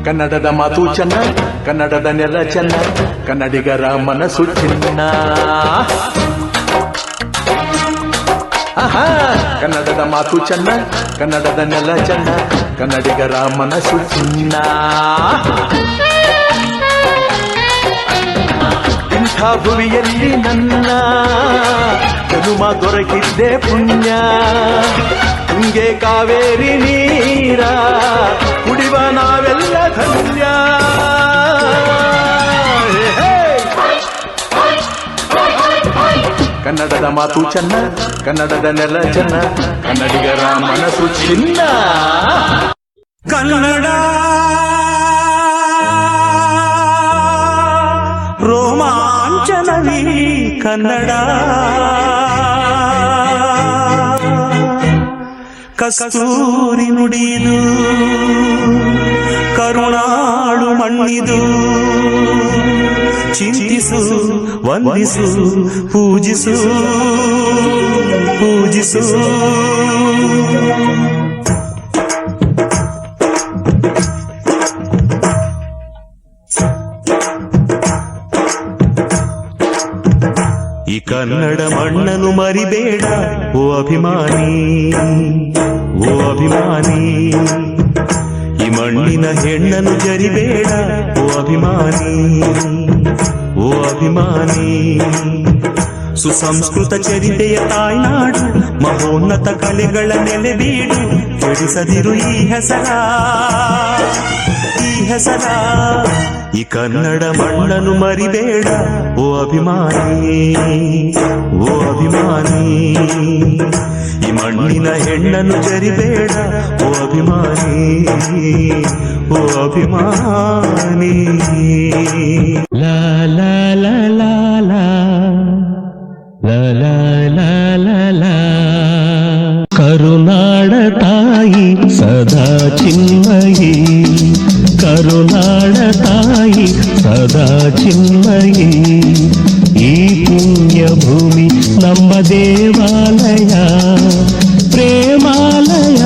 ಕನ್ನಡದ ಮಾತು ಚೆನ್ನ, ಕನ್ನಡದ ನೆಲ ಚೆನ್ನ, ಕನ್ನಡಿಗರ ಮನಸ್ಸು ಚಿನ್ನ. ಆಹಾ, ಕನ್ನಡದ ಮಾತು ಚೆನ್ನ, ಕನ್ನಡದ ನೆಲ ಚೆನ್ನ, ಕನ್ನಡಿಗರ ಮನಸ್ಸು ಚಿನ್ನ. ಇಂಥ ಭುವಿಯಲ್ಲಿ ನನ್ನ ಜನುಮ ದೊರಕಿದ್ದೆ ಪುಣ್ಯ. ತುಂಗೆ ಕಾವೇರಿ ನೀರ ಕುಡಿವ ನಾವೆಲ್ಲ ಧನ್ಯ. ಕನ್ನಡದ ಮಾತು ಚೆನ್ನ, ಕನ್ನಡದ ನೆಲ ಚೆನ್ನ, ಕನ್ನಡಿಗರ ಮನಸ್ಸು ಚಿನ್ನ. ಕನ್ನಡ ರೋಮಾಂಚನವೀ ಕನ್ನಡ, ಕಸ್ತೂರಿ ನುಡಿದು ಕರುಣಾಳು ಮಣ್ಣಿದು. ಚಿಂತಿಸು, ವಂದಿಸು, ಪೂಜಿಸು, ಪೂಜಿಸು. ಈ ಕನ್ನಡ ಮಣ್ಣನ್ನು ಮರಿಬೇಡ ಓ ಅಭಿಮಾನಿ, ಓ ಅಭಿಮಾನಿ. ಈ ಮಣ್ಣಿನ ಹೆಣ್ಣನ್ನು ಜರಿಬೇಡ ಓ ಅಭಿಮಾನಿ, ಓ ಅಭಿಮಾನಿ. ಸುಸಂಸ್ಕೃತ ಚರಿತೆಯ ತಾಯ್ನಾಡು, ಮಹೋನ್ನತ ಕಲೆಗಳ ನೆಲೆಬೀಡು. ಕೆಡಿಸದಿರು ಈ ಹೆಸರ, ಈ ಹೆಸರ. ಈ ಕನ್ನಡ ಮಣ್ಣನ್ನು ಮರಿಬೇಡ ಓ ಅಭಿಮಾನಿ, ಓ ಅಭಿಮಾನಿ. ಈ ಮಣ್ಣಿನ ಹೆಣ್ಣನ್ನು ಜರಿಬೇಡ ಓ ಅಭಿಮಾನಿ, ಓ ಅಭಿಮಾನಿ. ಲಾ ಲಾ ಲಾ ಲಾ ಲಾ ಲಾ ಲಾ ಲಾ ಲಾ. ಕರುನಾಡ ತಾಯಿ ಸದಾ ಚಿನ್ಮಯಿ, ಕರುನಾಡ ತಾಯಿ ಸದಾ ಚಿನ್ಮಯಿ. ಈ ಪುಣ್ಯ ಭೂಮಿ ನಮ್ಮ ದೇವಾಲಯ, ಪ್ರೇಮಾಲಯ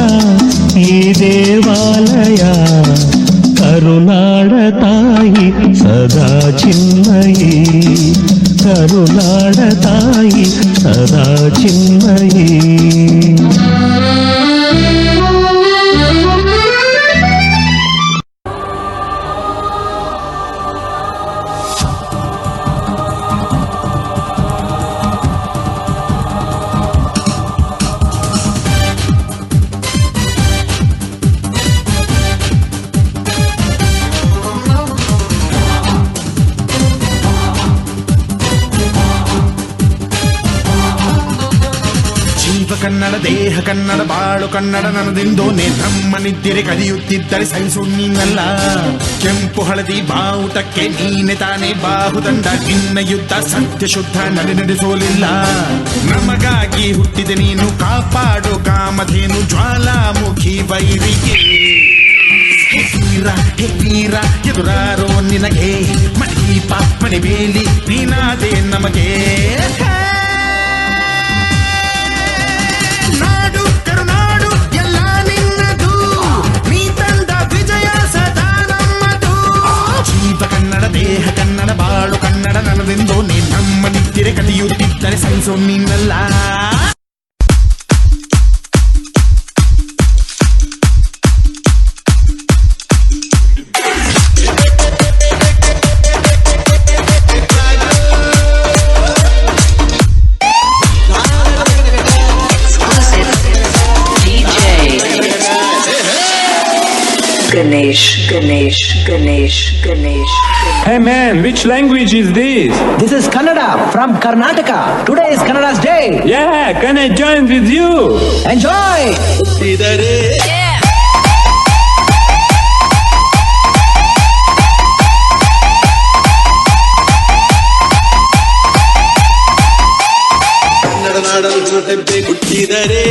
ಈ ದೇವಾಲಯ. ಕರುನಾಡ ತಾಯಿ ಸದಾ ಚಿನ್ಮಯಿ, ಕರುನಾಡ ತಾಯಿ ಸದಾ ಚಿನ್ಮಯಿ. ಕನ್ನಡ ದೇಹ ಕನ್ನಡ ಬಾಳು ಕನ್ನಡ ನನ್ನದೆಂದೋನೆ. ಬ್ರಹ್ಮನಿದ್ದರೆ ಕಲಿಯುತ್ತಿದ್ದರೆ ಸಹಿಸು ನೀನಲ್ಲ. ಕೆಂಪು ಹಳದಿ ಬಾವುಟಕ್ಕೆ ನೀನೆ ತಾನೇ ಬಾಹುದಂಡ. ನಿನ್ನ ಯುದ್ಧ ಸತ್ಯ ಶುದ್ಧ ನಡೆಸೋಲಿಲ್ಲ. ನಮಗಾಗಿ ಹುಟ್ಟಿದೆ ನೀನು, ಕಾಪಾಡು ಕಾಮಧೇನು ಜ್ವಾಲಾಮುಖಿ ವೈರಿಗೆ. ಹೇ ವೀರ ಎದುರಾರೋ ನಿನಗೆ, ಮಣೀಪ ಮಣಿಬೇಲಿ ನೀನಾದೆ ನಮಗೆ. ನಾಡು ಕರುನಾಡು ಎಲ್ಲ ನಿನ್ನದು, ನೀ ತಂದ ವಿಜಯ ಸದಾ ನಮ್ಮದು. ಜೀವ ಕನ್ನಡ ದೇಹ ಕನ್ನಡ ಬಾಳು ಕನ್ನಡ ನನ್ನದೆಂದೋ. ನೀ ನಮ್ಮ ನಿದ್ದರೆ ಕಲಿಯುತ್ತಿದ್ದರೆ ಸಹಿಸೋ ನೀನಲ್ಲ. Ganesh, Ganesh, Ganesh, Ganesh. Hey man, which language is this? This is Kannada from Karnataka. Today is Kannada's day. Yeah, can I join with you? Enjoy! Kannada ನಾಡಲು ಜೊತೆ ಹುಟ್ಟಿದರೆ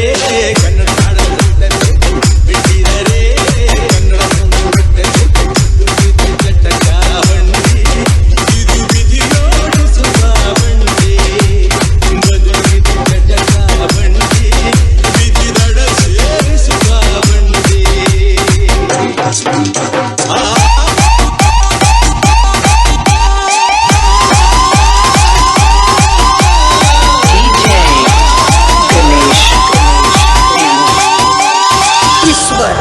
ಈಶ್ವರ್.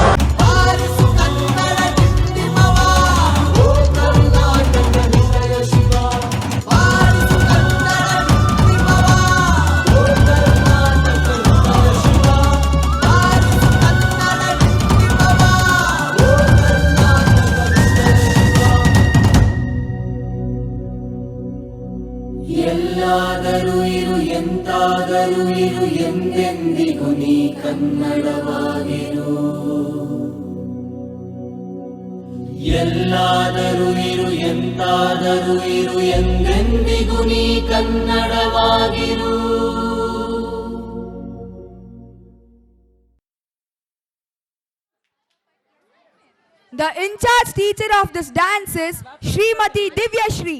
ಎಲ್ಲಾದರೂ ಇರು ಎಂತಾದರೂ ಇರು ಎಂದೆಂದಿಗೂ ನೀ ಕನ್ನಡವಾಗಿರು. ಎಲ್ಲಾದರೂ ಇರು ಎಂತಾದರೂ ಇರು ಎಂದೆಂದಿಗೂ ನೀ ಕನ್ನಡವಾಗಿರು. The in-charge teacher of this dance is Srimati Divya Shri.